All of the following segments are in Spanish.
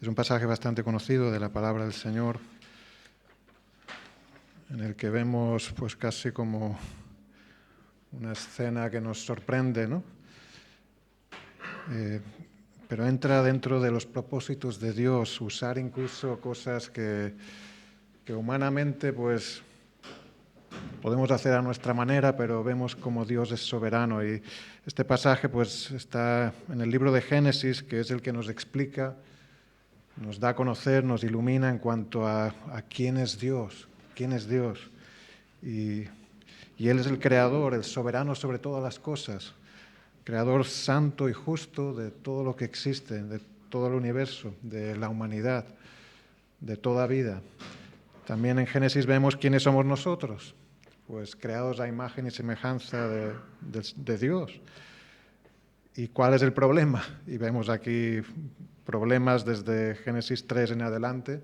Es un pasaje bastante conocido de la palabra del Señor, en el que vemos pues casi como una escena que nos sorprende, ¿no? Pero entra dentro de los propósitos de Dios, usar incluso cosas que humanamente pues podemos hacer a nuestra manera, pero vemos como Dios es soberano. Y este pasaje pues está en el libro de Génesis, que es el que nos explica, nos da a conocer, nos ilumina en cuanto a quién es Dios, Y Él es el creador, el soberano sobre todas las cosas, creador santo y justo de todo lo que existe, de todo el universo, de la humanidad, de toda vida. También en Génesis vemos quiénes somos nosotros, pues creados a imagen y semejanza de Dios. ¿Y cuál es el problema? Y vemos aquí problemas desde Génesis 3 en adelante,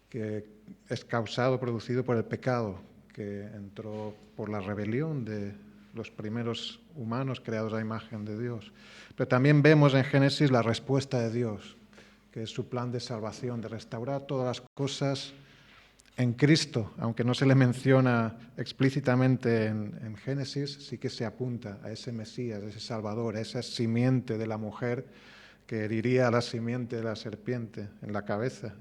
que es producido por el pecado, que entró por la rebelión de los primeros humanos creados a imagen de Dios. Pero también vemos en Génesis la respuesta de Dios, que es su plan de salvación, de restaurar todas las cosas en Cristo. Aunque no se le menciona explícitamente en Génesis, sí que se apunta a ese Mesías, a ese Salvador, a esa simiente de la mujer que heriría a la simiente de la serpiente en la cabeza.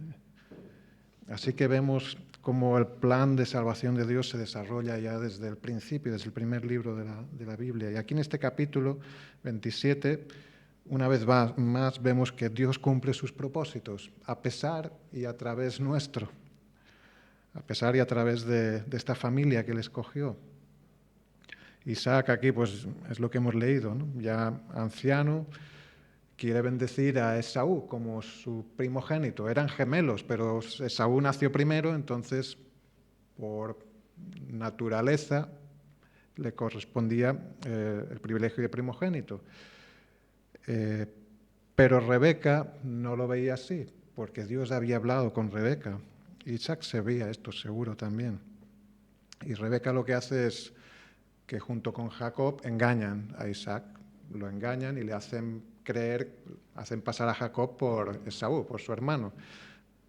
Así que vemos cómo el plan de salvación de Dios se desarrolla ya desde el principio, desde el primer libro de la Biblia. Y aquí en este capítulo 27, una vez más vemos que Dios cumple sus propósitos, a pesar y a través nuestro, a pesar y a través de esta familia que Él escogió. Isaac aquí pues es lo que hemos leído, ¿no? Ya anciano, quiere bendecir a Esaú como su primogénito. Eran gemelos, pero Esaú nació primero, entonces por naturaleza le correspondía el privilegio de primogénito. Pero Rebeca no lo veía así, porque Dios había hablado con Rebeca. Isaac sabía esto seguro también. Y Rebeca lo que hace es que junto con Jacob engañan a Isaac, lo engañan y le hacen pasar a Jacob por Esaú, por su hermano,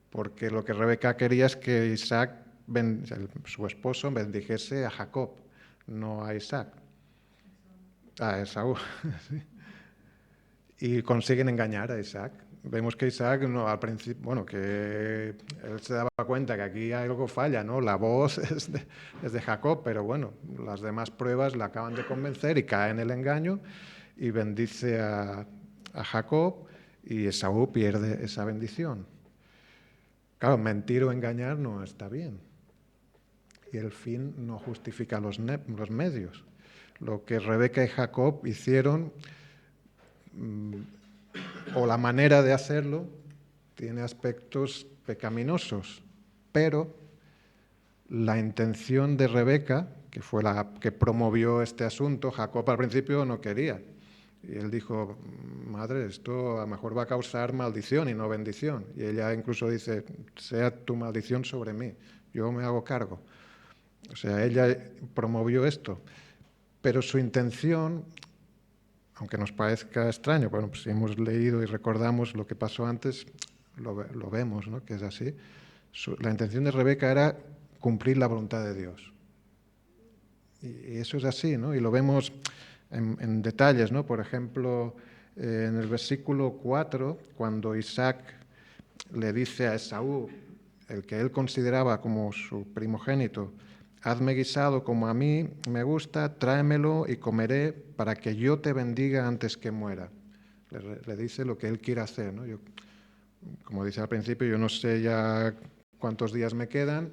porque lo que Rebeca quería es que Isaac, su esposo, bendijese a Jacob, no a Isaac, a Esaú. Y consiguen engañar a Isaac. Vemos que Isaac, al principio, que él se daba cuenta que aquí algo falla, ¿no? La voz es de Jacob, pero bueno, las demás pruebas le acaban de convencer y cae en el engaño y bendice a Jacob, y Esaú pierde esa bendición. Claro, mentir o engañar no está bien. Y el fin no justifica los medios. Lo que Rebeca y Jacob hicieron, o la manera de hacerlo, tiene aspectos pecaminosos, pero la intención de Rebeca, que fue la que promovió este asunto, Jacob al principio no quería. Y él dijo, madre, esto a lo mejor va a causar maldición y no bendición. Y ella incluso dice, sea tu maldición sobre mí, yo me hago cargo. O sea, ella promovió esto. Pero su intención, aunque nos parezca extraño, bueno, pues si hemos leído y recordamos lo que pasó antes, lo vemos, ¿no? Que es así. La intención de Rebeca era cumplir la voluntad de Dios. Y eso es así, ¿no? Y lo vemos en detalles, ¿no? Por ejemplo, en el versículo 4, cuando Isaac le dice a Esaú, el que él consideraba como su primogénito, hazme guisado como a mí me gusta, tráemelo y comeré para que yo te bendiga antes que muera. Le dice lo que él quiere hacer, ¿no? Yo, como dice al principio, yo no sé ya cuántos días me quedan,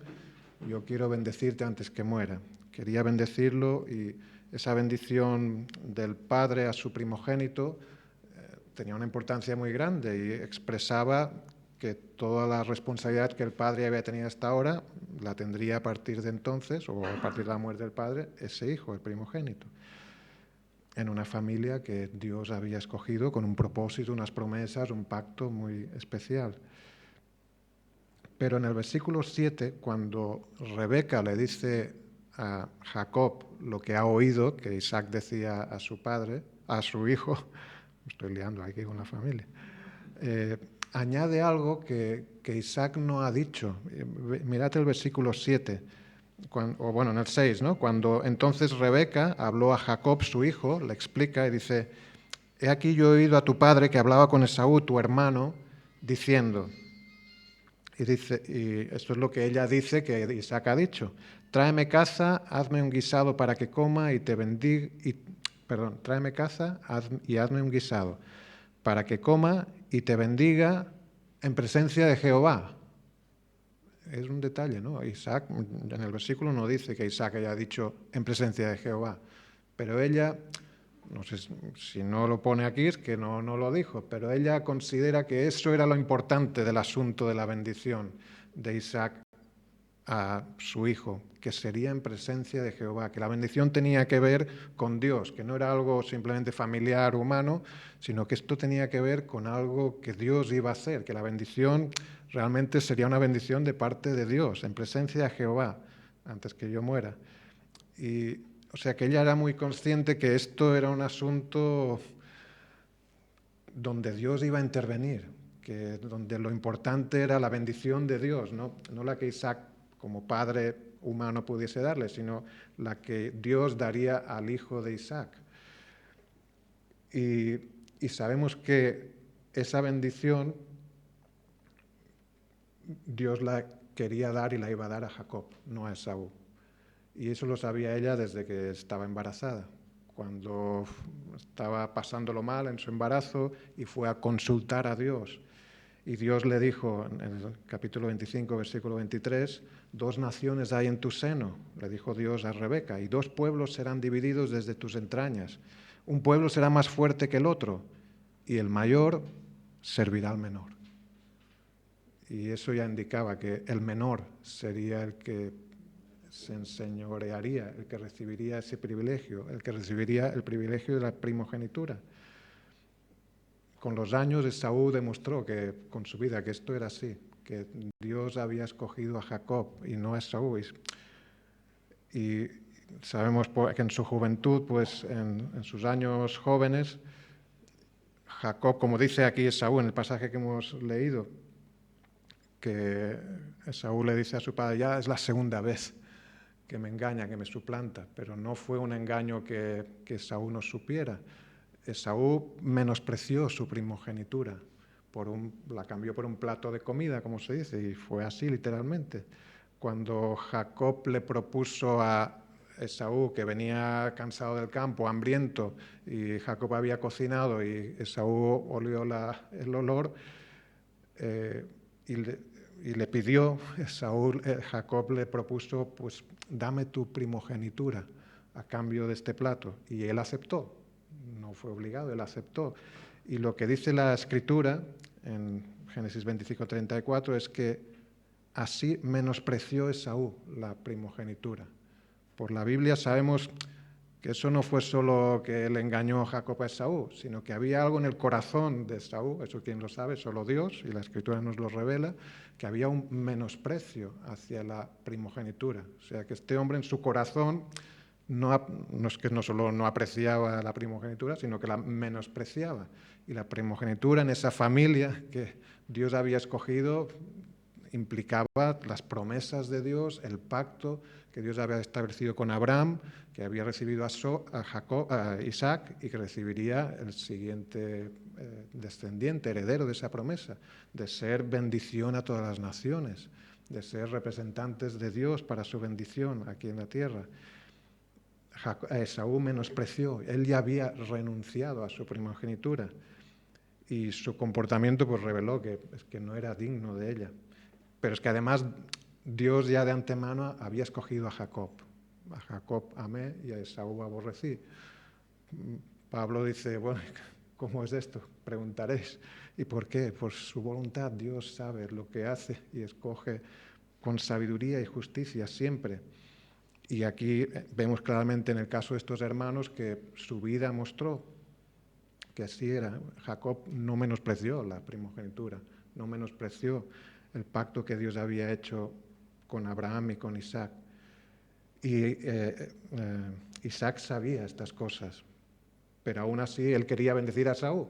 yo quiero bendecirte antes que muera. Quería bendecirlo, y esa bendición del padre a su primogénito tenía una importancia muy grande y expresaba que toda la responsabilidad que el padre había tenido hasta ahora la tendría a partir de entonces, o a partir de la muerte del padre, ese hijo, el primogénito, en una familia que Dios había escogido con un propósito, unas promesas, un pacto muy especial. Pero en el versículo 7, cuando Rebeca le dice a Jacob lo que ha oído que Isaac decía a su padre, a su hijo, me estoy liando aquí con la familia, añade algo que Isaac no ha dicho. Mirad el versículo 7, en el 6, ¿no? Cuando entonces Rebeca habló a Jacob, su hijo, le explica y dice: he aquí yo he oído a tu padre que hablaba con Esaú, tu hermano, diciendo, y esto es lo que ella dice que Isaac ha dicho: tráeme caza, hazme un guisado para que coma y te bendiga, tráeme caza y hazme un guisado para que coma y te bendiga en presencia de Jehová. Es un detalle, ¿no? Isaac, en el versículo no dice que Isaac haya dicho en presencia de Jehová, pero ella, no sé si no lo pone aquí, es que no lo dijo, pero ella considera que eso era lo importante del asunto de la bendición de Isaac a su hijo, que sería en presencia de Jehová, que la bendición tenía que ver con Dios, que no era algo simplemente familiar, humano, sino que esto tenía que ver con algo que Dios iba a hacer, que la bendición realmente sería una bendición de parte de Dios, en presencia de Jehová, antes que yo muera. Y, o sea, que ella era muy consciente que esto era un asunto donde Dios iba a intervenir, que donde lo importante era la bendición de Dios, no la que Isaac como padre humano pudiese darle, sino la que Dios daría al hijo de Isaac. Y sabemos que esa bendición Dios la quería dar y la iba a dar a Jacob, no a Esaú. Y eso lo sabía ella desde que estaba embarazada, cuando estaba pasándolo mal en su embarazo y fue a consultar a Dios. Y Dios le dijo en el capítulo 25, versículo 23, 2 naciones hay en tu seno, le dijo Dios a Rebeca, y 2 pueblos serán divididos desde tus entrañas. Un pueblo será más fuerte que el otro, y el mayor servirá al menor. Y eso ya indicaba que el menor sería el que se enseñorearía, el que recibiría ese privilegio, el que recibiría el privilegio de la primogenitura. Con los años Esaú demostró que con su vida que esto era así, que Dios había escogido a Jacob y no a Esaú. Y sabemos que en su juventud, pues en sus años jóvenes, Jacob, como dice aquí Esaú en el pasaje que hemos leído, que Esaú le dice a su padre: ya es la segunda vez que me engaña, que me suplanta, pero no fue un engaño que Esaú no supiera. Esaú menospreció su primogenitura, la cambió por un plato de comida, como se dice, y fue así literalmente. Cuando Jacob le propuso a Esaú, que venía cansado del campo, hambriento, y Jacob había cocinado y Esaú olió el olor, y le pidió, Jacob le propuso, pues dame tu primogenitura a cambio de este plato, y él aceptó. No fue obligado, él aceptó. Y lo que dice la Escritura en Génesis 25:34 es que así menospreció Esaú la primogenitura. Por la Biblia sabemos que eso no fue solo que le engañó a Jacob a Esaú, sino que había algo en el corazón de Esaú, eso quién lo sabe, solo Dios, y la Escritura nos lo revela, que había un menosprecio hacia la primogenitura. O sea, que este hombre en su corazón no es que no solo no apreciaba la primogenitura, sino que la menospreciaba. Y la primogenitura en esa familia que Dios había escogido implicaba las promesas de Dios, el pacto que Dios había establecido con Abraham, que había recibido a Isaac y que recibiría el siguiente descendiente, heredero de esa promesa, de ser bendición a todas las naciones, de ser representantes de Dios para su bendición aquí en la tierra. Esaú menospreció, él ya había renunciado a su primogenitura y su comportamiento pues reveló que no era digno de ella. Pero es que además Dios ya de antemano había escogido a Jacob. A Jacob amé y a Esaú aborrecí. Pablo dice, bueno, ¿cómo es esto? Preguntaréis. ¿Y por qué? Por su voluntad. Dios sabe lo que hace y escoge con sabiduría y justicia siempre. Y aquí vemos claramente en el caso de estos hermanos que su vida mostró que así era. Jacob no menospreció la primogenitura, no menospreció el pacto que Dios había hecho con Abraham y con Isaac. Y Isaac sabía estas cosas, pero aún así él quería bendecir a Esaú.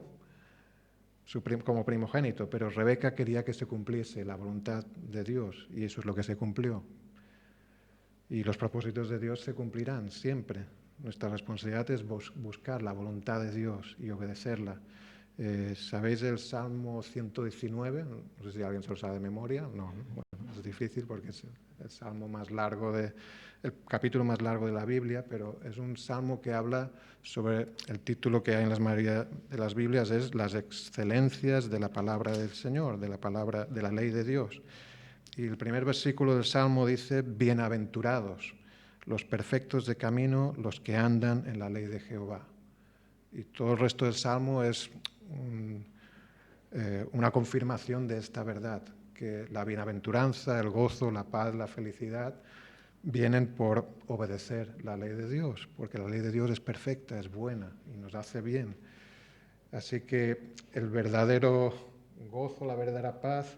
como primogénito, pero Rebeca quería que se cumpliese la voluntad de Dios, y eso es lo que se cumplió. Y los propósitos de Dios se cumplirán siempre. Nuestra responsabilidad es buscar la voluntad de Dios y obedecerla. ¿Sabéis el Salmo 119? No sé si alguien se lo sabe de memoria. No, bueno, es difícil porque es el salmo más largo el capítulo más largo de la Biblia, pero es un salmo que habla sobre el título que hay en las mayoría de las Biblias, es las excelencias de la palabra del Señor, de la palabra de la ley de Dios. Y el primer versículo del salmo dice: bienaventurados los perfectos de camino, los que andan en la ley de Jehová. Y todo el resto del salmo es una confirmación de esta verdad, que la bienaventuranza, el gozo, la paz, la felicidad vienen por obedecer la ley de Dios, porque la ley de Dios es perfecta, es buena y nos hace bien. Así que el verdadero gozo, la verdadera paz,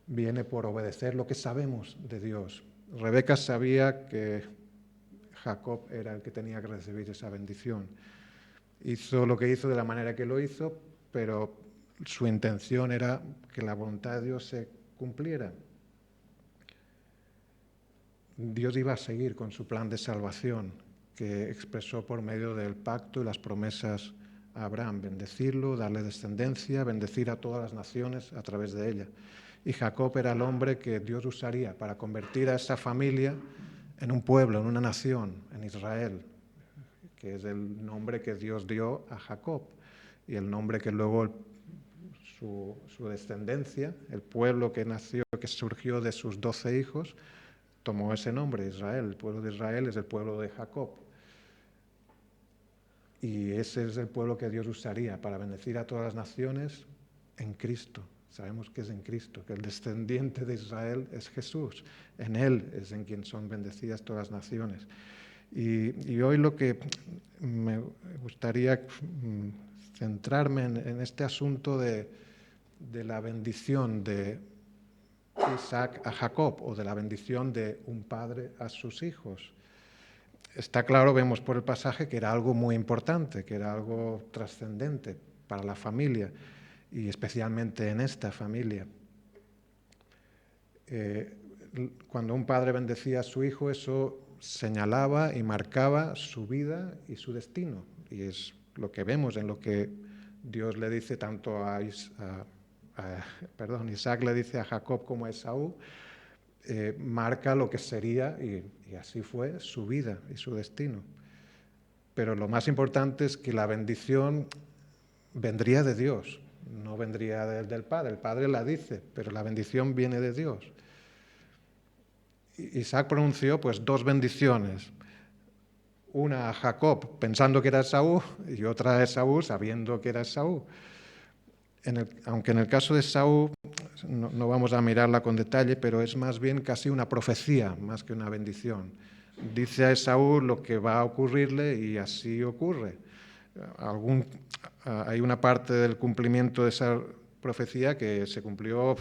viene por obedecer lo que sabemos de Dios. Rebeca sabía que Jacob era el que tenía que recibir esa bendición. Hizo lo que hizo de la manera que lo hizo, pero su intención era que la voluntad de Dios se cumpliera. Dios iba a seguir con su plan de salvación que expresó por medio del pacto y las promesas a Abraham: bendecirlo, darle descendencia, bendecir a todas las naciones a través de ella. Y Jacob era el hombre que Dios usaría para convertir a esa familia en un pueblo, en una nación, en Israel, que es el nombre que Dios dio a Jacob y el nombre que luego su descendencia, el pueblo que nació, que surgió de sus 12 hijos, tomó ese nombre, Israel. El pueblo de Israel es el pueblo de Jacob. Y ese es el pueblo que Dios usaría para bendecir a todas las naciones en Cristo. Sabemos que es en Cristo, que el descendiente de Israel es Jesús. En Él es en quien son bendecidas todas las naciones. Y hoy lo que me gustaría centrarme en este asunto de la bendición de Isaac a Jacob, o de la bendición de un padre a sus hijos. Está claro, vemos por el pasaje, que era algo muy importante, que era algo trascendente para la familia, y especialmente en esta familia. Cuando un padre bendecía a su hijo, eso señalaba y marcaba su vida y su destino. Y es lo que vemos en lo que Dios le dice tanto Isaac le dice a Jacob como a Esaú. Marca lo que sería, y así fue, su vida y su destino. Pero lo más importante es que la bendición vendría de Dios, no vendría del Padre. El Padre la dice, pero la bendición viene de Dios. Isaac pronunció pues 2 bendiciones, una a Jacob pensando que era Esaú y otra a Esaú sabiendo que era Esaú. Aunque en el caso de Esaú no vamos a mirarla con detalle, pero es más bien casi una profecía más que una bendición. Dice a Esaú lo que va a ocurrirle y así ocurre. Hay una parte del cumplimiento de esa profecía que se cumplió,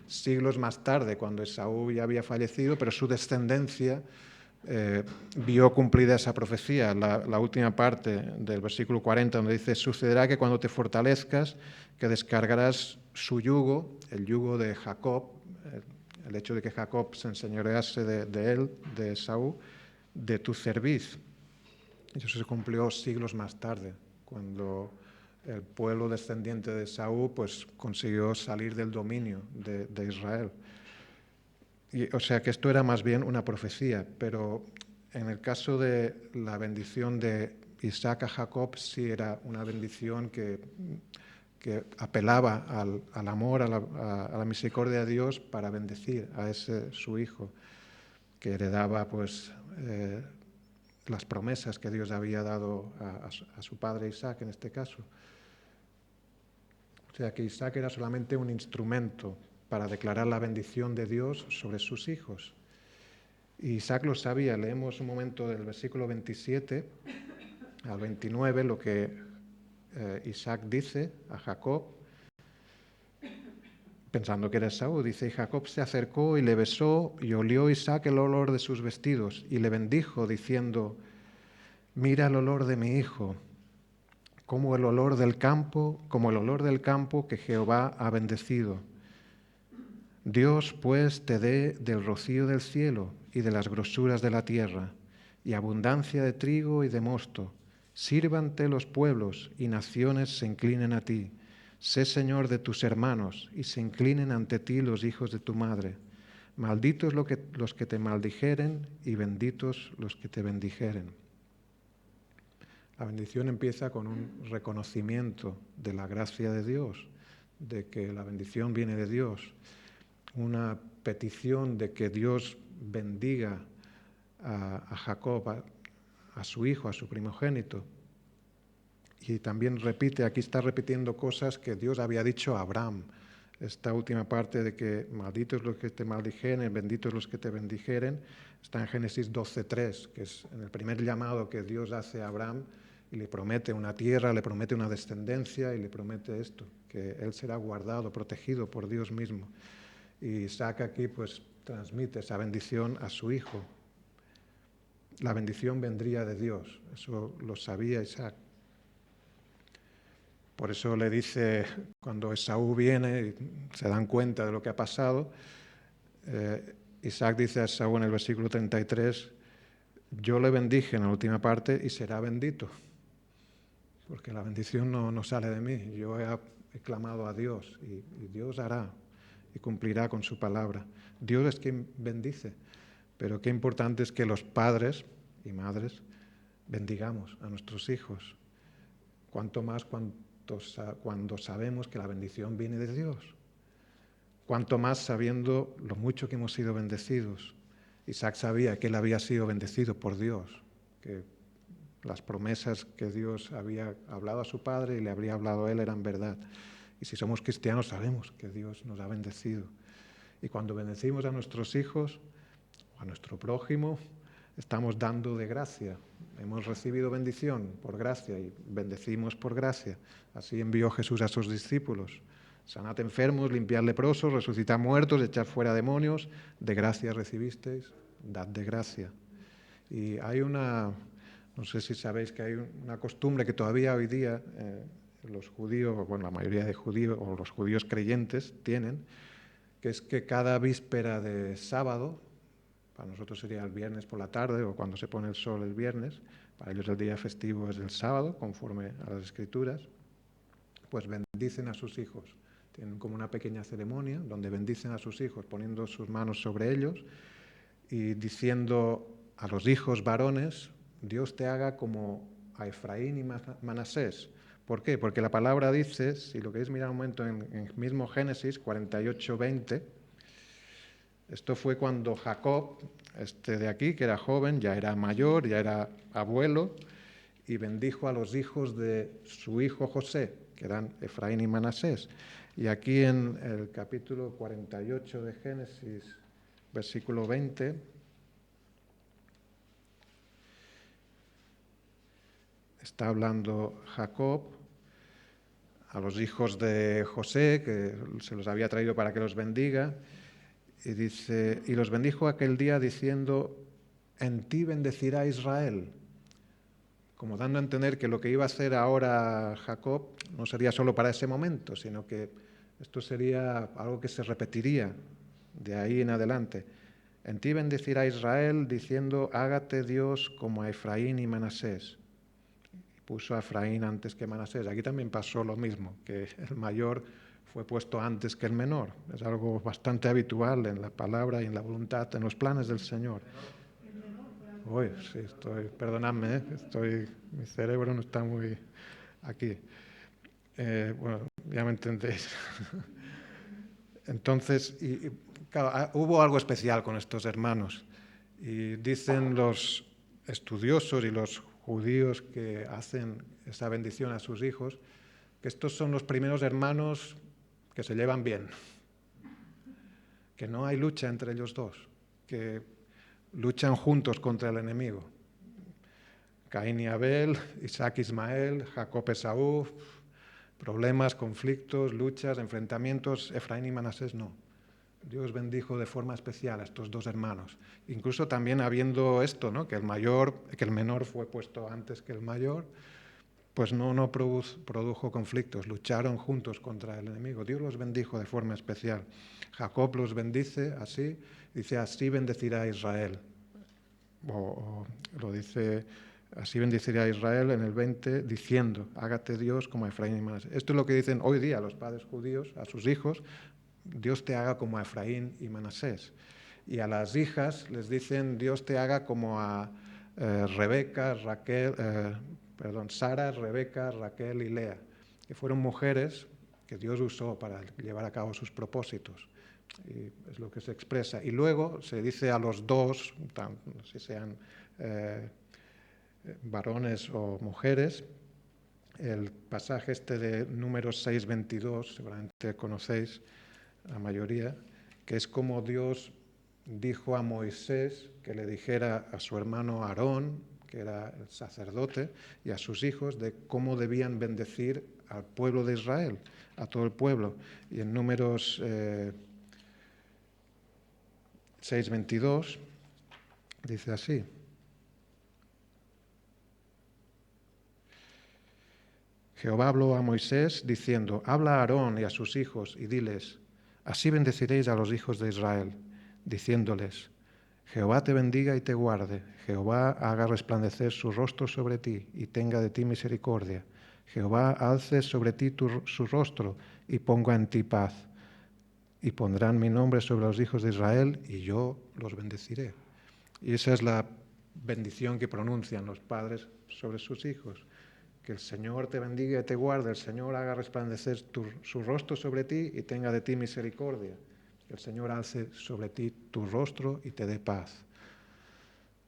siglos más tarde, cuando Esaú ya había fallecido, pero su descendencia vio cumplida esa profecía. La última parte del versículo 40, donde dice: sucederá que cuando te fortalezcas, que descargarás su yugo, el yugo de Jacob, el hecho de que Jacob se enseñorease de él, de Esaú, de tu cerviz. Eso se cumplió siglos más tarde, cuando el pueblo descendiente de Esaú pues consiguió salir del dominio de Israel. O sea que esto era más bien una profecía, pero en el caso de la bendición de Isaac a Jacob, sí era una bendición que apelaba al amor, a la misericordia de Dios para bendecir a ese su hijo, que heredaba pues las promesas que Dios había dado a su padre Isaac en este caso. O sea que Isaac era solamente un instrumento para declarar la bendición de Dios sobre sus hijos. Y Isaac lo sabía. Leemos un momento del versículo 27 al 29 lo que Isaac dice a Jacob, pensando que era Esaú. Dice: y Jacob se acercó y le besó, y olió Isaac el olor de sus vestidos, y le bendijo, diciendo: mira el olor de mi hijo, como el olor del campo que Jehová ha bendecido. Dios, pues, te dé del rocío del cielo y de las grosuras de la tierra, y abundancia de trigo y de mosto. Sírvante los pueblos y naciones se inclinen a ti. Sé Señor de tus hermanos y se inclinen ante ti los hijos de tu madre. Malditos los que te maldijeren y benditos los que te bendijeren. La bendición empieza con un reconocimiento de la gracia de Dios, de que la bendición viene de Dios. Una petición de que Dios bendiga a Jacob, a su hijo, a su primogénito. Y también aquí está repitiendo cosas que Dios había dicho a Abraham. Esta última parte de que malditos los que te maldijeren, benditos los que te bendijeren, está en Génesis 12:3, que es en el primer llamado que Dios hace a Abraham y le promete una tierra, le promete una descendencia y le promete esto, que él será guardado, protegido por Dios mismo. Y Isaac aquí pues transmite esa bendición a su hijo. La bendición vendría de Dios, eso lo sabía Isaac. Por eso le dice, cuando Esaú viene y se dan cuenta de lo que ha pasado, Isaac dice a Esaú en el versículo 33, yo le bendije en la última parte y será bendito, porque la bendición no sale de mí, yo he clamado a Dios y Dios hará y cumplirá con su palabra. Dios es quien bendice, pero qué importante es que los padres y madres bendigamos a nuestros hijos, cuanto más cuando sabemos que la bendición viene de Dios, cuanto más sabiendo lo mucho que hemos sido bendecidos. Isaac sabía que él había sido bendecido por Dios, que las promesas que Dios había hablado a su padre y le habría hablado a él eran verdad. Y si somos cristianos sabemos que Dios nos ha bendecido. Y cuando bendecimos a nuestros hijos o a nuestro prójimo, estamos dando de gracia. Hemos recibido bendición por gracia y bendecimos por gracia. Así envió Jesús a sus discípulos. Sanad enfermos, limpiad leprosos, resucitad muertos, echad fuera demonios. De gracia recibisteis, dad de gracia. Y hay no sé si sabéis que hay una costumbre que todavía hoy día los judíos, bueno, la mayoría de judíos o los judíos creyentes tienen, que es que cada víspera de sábado, para nosotros sería el viernes por la tarde o cuando se pone el sol el viernes, para ellos el día festivo es el sábado, conforme a las Escrituras, pues bendicen a sus hijos. Tienen como una pequeña ceremonia donde bendicen a sus hijos poniendo sus manos sobre ellos y diciendo a los hijos varones, Dios te haga como a Efraín y Manasés. ¿Por qué? Porque la palabra dice, si lo queréis mirar un momento en el mismo Génesis 48:20, esto fue cuando Jacob, de aquí, que era joven, ya era mayor, ya era abuelo, y bendijo a los hijos de su hijo José, que eran Efraín y Manasés. Y aquí en el capítulo 48 de Génesis, versículo 20, está hablando Jacob a los hijos de José, que se los había traído para que los bendiga, y dice, y los bendijo aquel día diciendo, en ti bendecirá Israel, como dando a entender que lo que iba a hacer ahora Jacob no sería solo para ese momento, sino que esto sería algo que se repetiría de ahí en adelante. En ti bendecirá Israel diciendo, hágate Dios como a Efraín y Manasés. Puso a Efraín antes que Manasés. Aquí también pasó lo mismo, que el mayor fue puesto antes que el menor. Es algo bastante habitual en la palabra y en la voluntad, en los planes del Señor. Uy, sí, perdonadme, mi cerebro no está muy aquí. Bueno, ya me entendéis. Entonces, claro, hubo algo especial con estos hermanos. Y dicen los estudiosos y los judíos que hacen esa bendición a sus hijos, que estos son los primeros hermanos que se llevan bien, que no hay lucha entre ellos dos, que luchan juntos contra el enemigo. Caín y Abel, Isaac, Ismael, Jacob, Esaú, problemas, conflictos, luchas, enfrentamientos, Efraín y Manasés no. Dios bendijo de forma especial a estos dos hermanos. Incluso también habiendo esto, ¿no? Que el menor fue puesto antes que el mayor, pues no produjo conflictos, lucharon juntos contra el enemigo. Dios los bendijo de forma especial. Jacob los bendice así, dice, así bendecirá a Israel. O lo dice, así bendecirá a Israel en el 20, diciendo, hágate Dios como a Efraín y Manasés. Esto es lo que dicen hoy día los padres judíos a sus hijos, Dios te haga como a Efraín y Manasés. Y a las hijas les dicen, Dios te haga como a Sara, Rebeca, Raquel y Lea, que fueron mujeres que Dios usó para llevar a cabo sus propósitos. Y es lo que se expresa. Y luego se dice a los dos, no sé si sean varones o mujeres, el pasaje este de Números 6:22, seguramente conocéis la mayoría, que es como Dios dijo a Moisés que le dijera a su hermano Aarón, que era el sacerdote, y a sus hijos de cómo debían bendecir al pueblo de Israel, a todo el pueblo. Y en Números 6:22 dice así: Jehová habló a Moisés diciendo, habla a Aarón y a sus hijos y diles, así bendeciréis a los hijos de Israel, diciéndoles, Jehová te bendiga y te guarde, Jehová haga resplandecer su rostro sobre ti y tenga de ti misericordia, Jehová alce sobre ti su rostro y ponga en ti paz. Y pondrán mi nombre sobre los hijos de Israel y yo los bendeciré. Y esa es la bendición que pronuncian los padres sobre sus hijos. Que el Señor te bendiga y te guarde, el Señor haga resplandecer su rostro sobre ti y tenga de ti misericordia. Que el Señor alce sobre ti tu rostro y te dé paz.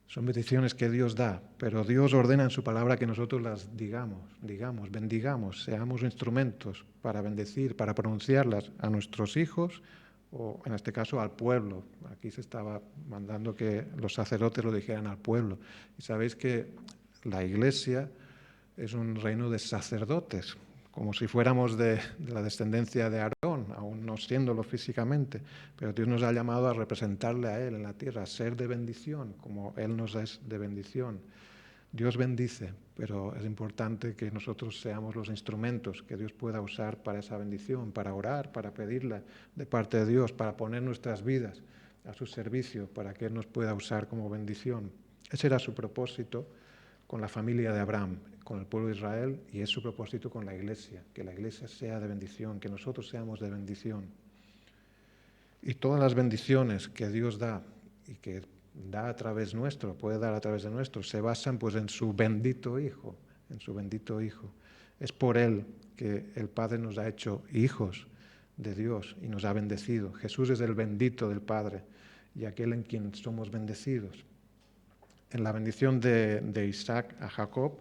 Son bendiciones que Dios da, pero Dios ordena en su palabra que nosotros las digamos, bendigamos, seamos instrumentos para bendecir, para pronunciarlas a nuestros hijos o en este caso al pueblo. Aquí se estaba mandando que los sacerdotes lo dijeran al pueblo. Y sabéis que la Iglesia es un reino de sacerdotes, como si fuéramos de la descendencia de Aarón, aún no siéndolo físicamente, pero Dios nos ha llamado a representarle a Él en la tierra, a ser de bendición, como Él nos es de bendición. Dios bendice, pero es importante que nosotros seamos los instrumentos que Dios pueda usar para esa bendición, para orar, para pedirla de parte de Dios, para poner nuestras vidas a su servicio, para que Él nos pueda usar como bendición. Ese era su propósito con la familia de Abraham, con el pueblo de Israel, y es su propósito con la Iglesia, que la Iglesia sea de bendición, que nosotros seamos de bendición. Y todas las bendiciones que Dios da y que da a través nuestro, puede dar a través de nuestro, se basan pues en su bendito Hijo, en su bendito Hijo. Es por Él que el Padre nos ha hecho hijos de Dios y nos ha bendecido. Jesús es el bendito del Padre y aquel en quien somos bendecidos. En la bendición de Isaac a Jacob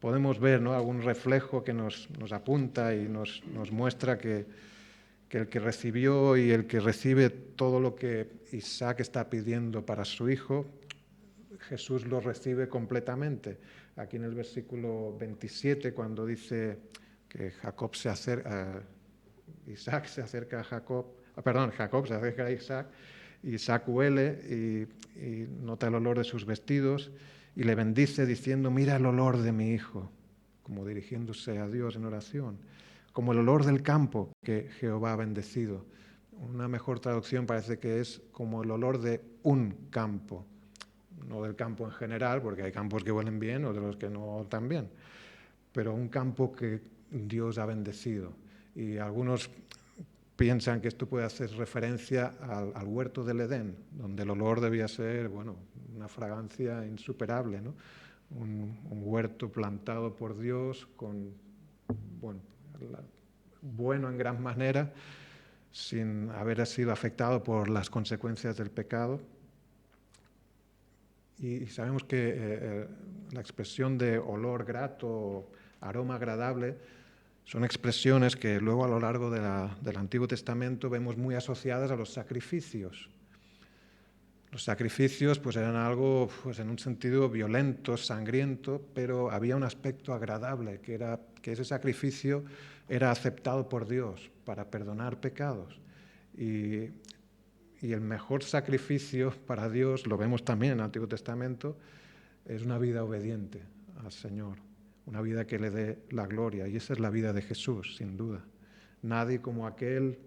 podemos ver, ¿no?, algún reflejo que nos apunta y nos muestra que el que recibió y el que recibe todo lo que Isaac está pidiendo para su hijo, Jesús lo recibe completamente. Aquí en el versículo 27, cuando dice que Jacob se acerca, Isaac se acerca a Jacob, Jacob se acerca a Isaac, Isaac huele y nota el olor de sus vestidos y le bendice diciendo, mira el olor de mi hijo, como dirigiéndose a Dios en oración, como el olor del campo que Jehová ha bendecido. Una mejor traducción parece que es como el olor de un campo, no del campo en general, porque hay campos que huelen bien o de los que no tan bien, pero un campo que Dios ha bendecido. Y algunos piensan que esto puede hacer referencia al huerto del Edén, donde el olor debía ser, bueno, una fragancia insuperable, ¿no? Un huerto plantado por Dios con, bueno en gran manera, sin haber sido afectado por las consecuencias del pecado. Y sabemos que la expresión de olor grato, aroma agradable, son expresiones que luego a lo largo del Antiguo Testamento vemos muy asociadas a los sacrificios. Los sacrificios pues eran algo pues, en un sentido violento, sangriento, pero había un aspecto agradable, que era que ese sacrificio era aceptado por Dios para perdonar pecados. Y el mejor sacrificio para Dios, lo vemos también en el Antiguo Testamento, es una vida obediente al Señor. una vida que le dé la gloria. Y esa es la vida de Jesús, sin duda. Nadie como aquel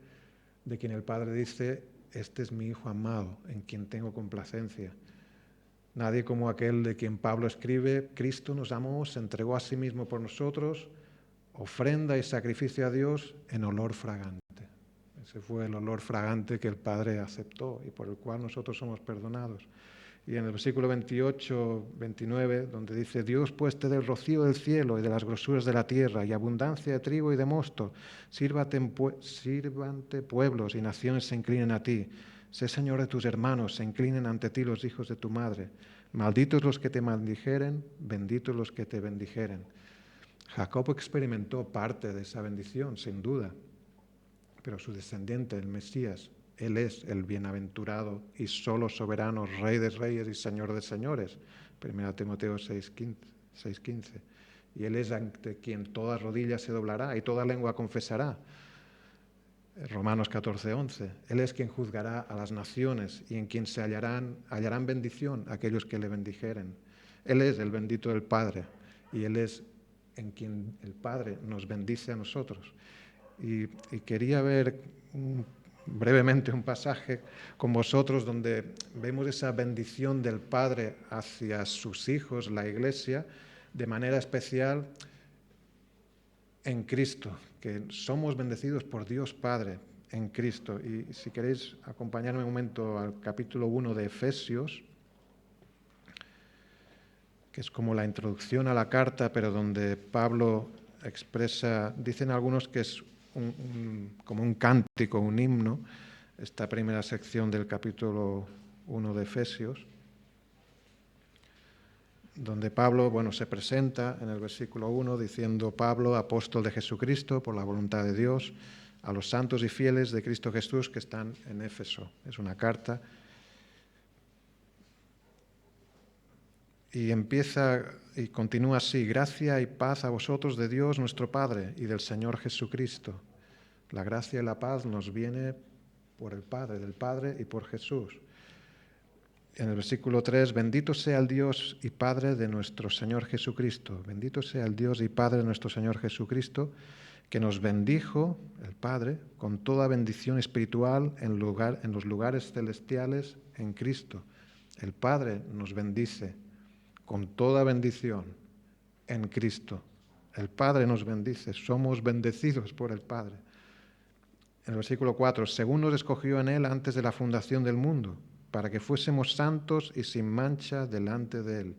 de quien el Padre dice: este es mi Hijo amado, en quien tengo complacencia. Nadie como aquel de quien Pablo escribe: Cristo nos amó, se entregó a sí mismo por nosotros, ofrenda y sacrificio a Dios en olor fragante. Ese fue el olor fragante que el Padre aceptó y por el cual nosotros somos perdonados. Y en el versículo 28, 29, donde dice: Dios pues te dé el rocío del cielo y de las grosuras de la tierra y abundancia de trigo y de mosto, sírvante pueblos y naciones se inclinen a ti. Sé Señor de tus hermanos, se inclinen ante ti los hijos de tu madre. Malditos los que te maldijeren, benditos los que te bendijeren. Jacob experimentó parte de esa bendición, sin duda, pero su descendiente, el Mesías, Él es el bienaventurado y solo soberano, Rey de reyes y Señor de señores. 1 Timoteo 6:15. Y Él es ante quien toda rodilla se doblará y toda lengua confesará. Romanos 14:11. Él es quien juzgará a las naciones y en quien se hallarán bendición aquellos que le bendijeren. Él es el bendito del Padre y Él es en quien el Padre nos bendice a nosotros. Y quería ver brevemente un pasaje con vosotros donde vemos esa bendición del Padre hacia sus hijos, la Iglesia, de manera especial en Cristo, que somos bendecidos por Dios Padre en Cristo. Y si queréis acompañarme un momento al capítulo 1 de Efesios, que es como la introducción a la carta, pero donde Pablo expresa, dicen algunos que es como un cántico, un himno, esta primera sección del capítulo 1 de Efesios, donde Pablo, se presenta en el versículo 1 diciendo: Pablo, apóstol de Jesucristo, por la voluntad de Dios, a los santos y fieles de Cristo Jesús que están en Éfeso. Es una carta. Y empieza y continúa así: gracia y paz a vosotros de Dios nuestro Padre y del Señor Jesucristo. La gracia y la paz nos viene por el Padre, del Padre y por Jesús. En el versículo 3, bendito sea el Dios y Padre de nuestro Señor Jesucristo. Bendito sea el Dios y Padre de nuestro Señor Jesucristo, que nos bendijo, el Padre, con toda bendición espiritual en los lugares celestiales en Cristo. El Padre nos bendice con toda bendición en Cristo. El Padre nos bendice, somos bendecidos por el Padre. En el versículo 4, según nos escogió en Él antes de la fundación del mundo, para que fuésemos santos y sin mancha delante de Él.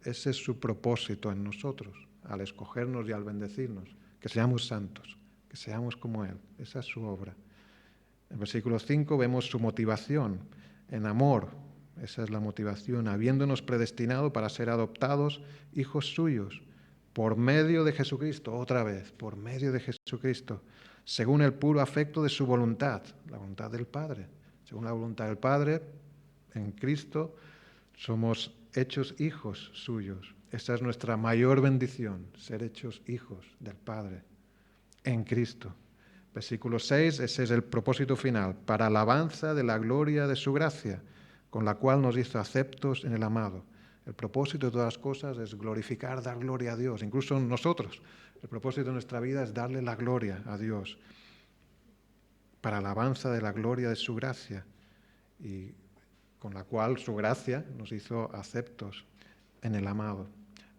Ese es su propósito en nosotros, al escogernos y al bendecirnos, que seamos santos, que seamos como Él. Esa es su obra. En el versículo 5 vemos su motivación, en amor. Esa es la motivación, habiéndonos predestinado para ser adoptados hijos suyos, por medio de Jesucristo, otra vez, por medio de Jesucristo, según el puro afecto de su voluntad, la voluntad del Padre. Según la voluntad del Padre, en Cristo somos hechos hijos suyos. Esa es nuestra mayor bendición, ser hechos hijos del Padre en Cristo. Versículo 6, ese es el propósito final, para alabanza de la gloria de su gracia, con la cual nos hizo aceptos en el amado. El propósito de todas las cosas es glorificar, dar gloria a Dios, incluso nosotros. El propósito de nuestra vida es darle la gloria a Dios, para alabanza de la gloria de su gracia, y con la cual su gracia nos hizo aceptos en el amado.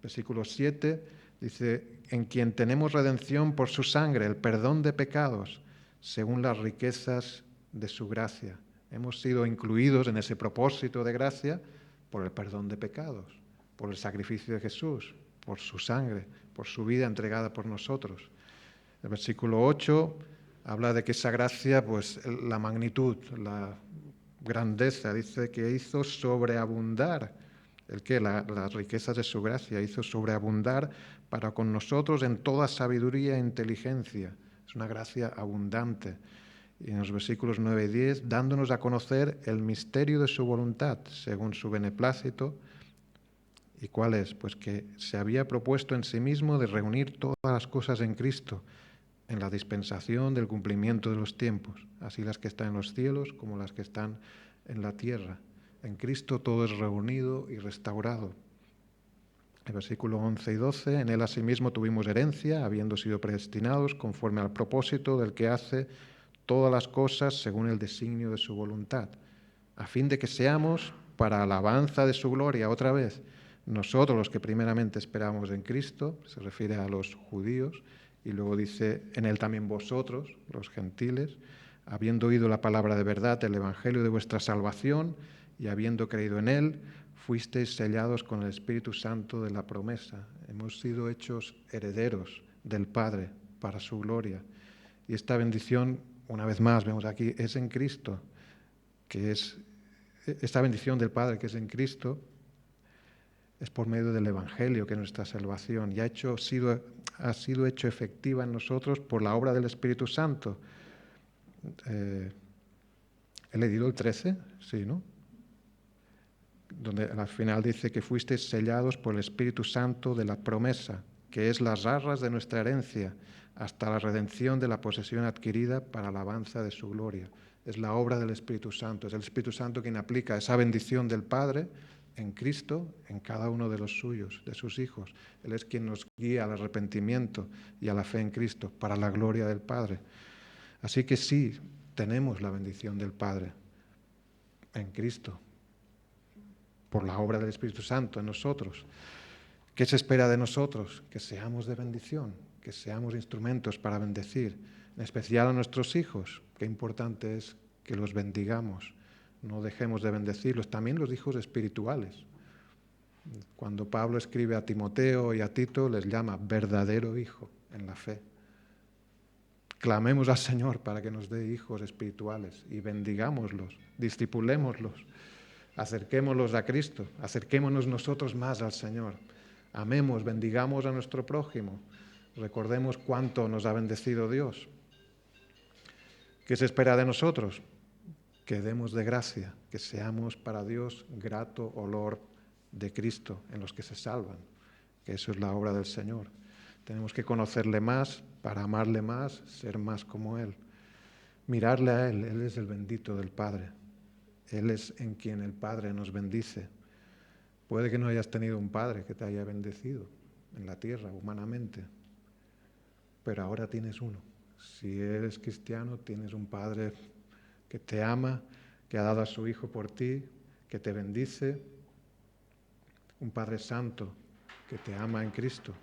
Versículo 7 dice: en quien tenemos redención por su sangre, el perdón de pecados, según las riquezas de su gracia. Hemos sido incluidos en ese propósito de gracia por el perdón de pecados, por el sacrificio de Jesús, por su sangre, por su vida entregada por nosotros. El versículo 8 habla de que esa gracia, la magnitud, la grandeza, dice que hizo sobreabundar. ¿El qué? Las riquezas de su gracia, hizo sobreabundar para con nosotros en toda sabiduría e inteligencia. Es una gracia abundante. Y en los versículos 9 y 10, dándonos a conocer el misterio de su voluntad, según su beneplácito. ¿Y cuál es? Pues que se había propuesto en sí mismo de reunir todas las cosas en Cristo, en la dispensación del cumplimiento de los tiempos, así las que están en los cielos como las que están en la tierra. En Cristo todo es reunido y restaurado. El versículo 11 y 12, en él asimismo tuvimos herencia, habiendo sido predestinados conforme al propósito del que hace todas las cosas según el designio de su voluntad, a fin de que seamos para alabanza de su gloria, otra vez, nosotros los que primeramente esperamos en Cristo, se refiere a los judíos, y luego dice, en él también vosotros, los gentiles, habiendo oído la palabra de verdad, el evangelio de vuestra salvación, y habiendo creído en él, fuisteis sellados con el Espíritu Santo de la promesa. Hemos sido hechos herederos del Padre para su gloria. Y esta bendición, una vez más, vemos aquí, es en Cristo, que es esta bendición del Padre que es en Cristo, es por medio del Evangelio, que es nuestra salvación, y ha sido hecho efectiva en nosotros por la obra del Espíritu Santo. ¿He leído el 13? Sí, ¿no? Donde al final dice que fuisteis sellados por el Espíritu Santo de la promesa, que es las arras de nuestra herencia, hasta la redención de la posesión adquirida para alabanza de su gloria. Es la obra del Espíritu Santo, es el Espíritu Santo quien aplica esa bendición del Padre en Cristo, en cada uno de los suyos, de sus hijos. Él es quien nos guía al arrepentimiento y a la fe en Cristo, para la gloria del Padre. Así que sí, tenemos la bendición del Padre en Cristo, por la obra del Espíritu Santo en nosotros. ¿Qué se espera de nosotros? Que seamos de bendición, que seamos instrumentos para bendecir, en especial a nuestros hijos. Qué importante es que los bendigamos, no dejemos de bendecirlos, también los hijos espirituales. Cuando Pablo escribe a Timoteo y a Tito, les llama verdadero hijo en la fe. Clamemos al Señor para que nos dé hijos espirituales y bendigámoslos, discipulémoslos, acerquémoslos a Cristo, acerquémonos nosotros más al Señor. Amemos, bendigamos a nuestro prójimo, recordemos cuánto nos ha bendecido Dios. ¿Qué se espera de nosotros? Que demos de gracia, que seamos para Dios grato olor de Cristo en los que se salvan, que eso es la obra del Señor. Tenemos que conocerle más para amarle más, ser más como Él. Mirarle a Él, Él es el bendito del Padre. Él es en quien el Padre nos bendice. Puede que no hayas tenido un Padre que te haya bendecido en la tierra, humanamente, pero ahora tienes uno. Si eres cristiano, tienes un Padre que te ama, que ha dado a su Hijo por ti, que te bendice, un Padre Santo que te ama en Cristo.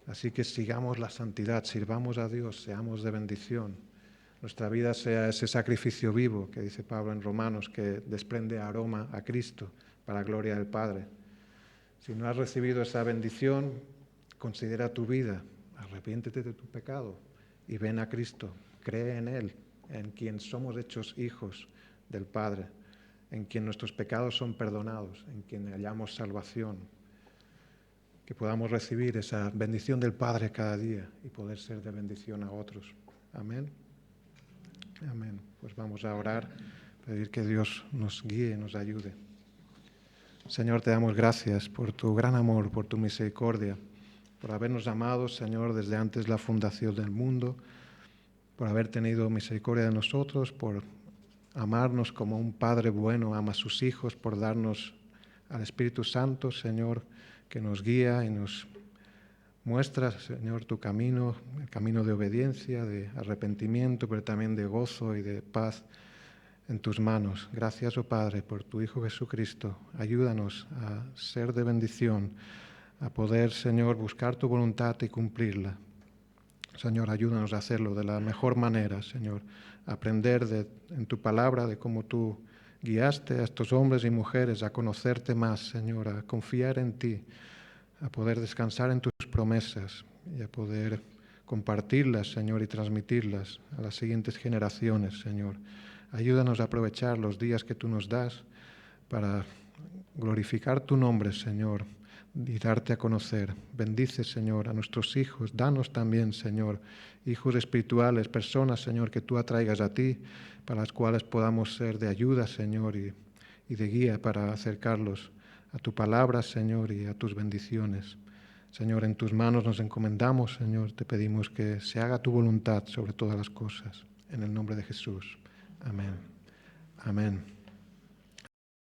Así que sigamos la santidad, sirvamos a Dios, seamos de bendición. Nuestra vida sea ese sacrificio vivo que dice Pablo en Romanos, que desprende aroma a Cristo para la gloria del Padre. Si no has recibido esa bendición, considera tu vida, arrepiéntete de tu pecado y ven a Cristo, cree en Él, en quien somos hechos hijos del Padre, en quien nuestros pecados son perdonados, en quien hallamos salvación. Que podamos recibir esa bendición del Padre cada día y poder ser de bendición a otros. Amén. Amén. Pues vamos a orar, pedir que Dios nos guíe, nos ayude. Señor, te damos gracias por tu gran amor, por tu misericordia, por habernos amado, Señor, desde antes de la fundación del mundo, por haber tenido misericordia de nosotros, por amarnos como un Padre bueno ama a sus hijos, por darnos al Espíritu Santo, Señor, que nos guía y nos muestra, Señor, tu camino, el camino de obediencia, de arrepentimiento, pero también de gozo y de paz en tus manos. Gracias, oh Padre, por tu Hijo Jesucristo. Ayúdanos a ser de bendición, a poder, Señor, buscar tu voluntad y cumplirla. Señor, ayúdanos a hacerlo de la mejor manera, Señor, aprender en tu palabra de cómo tú guiaste a estos hombres y mujeres a conocerte más, Señor, a confiar en ti, a poder descansar en tus promesas y a poder compartirlas, Señor, y transmitirlas a las siguientes generaciones, Señor. Ayúdanos a aprovechar los días que tú nos das para glorificar tu nombre, Señor, y darte a conocer. Bendice, Señor, a nuestros hijos. Danos también, Señor, hijos espirituales, personas, Señor, que tú atraigas a ti, para las cuales podamos ser de ayuda, Señor, y de guía para acercarlos a tu palabra, Señor, y a tus bendiciones. Señor, en tus manos nos encomendamos, Señor, te pedimos que se haga tu voluntad sobre todas las cosas. En el nombre de Jesús. Amén. Amén.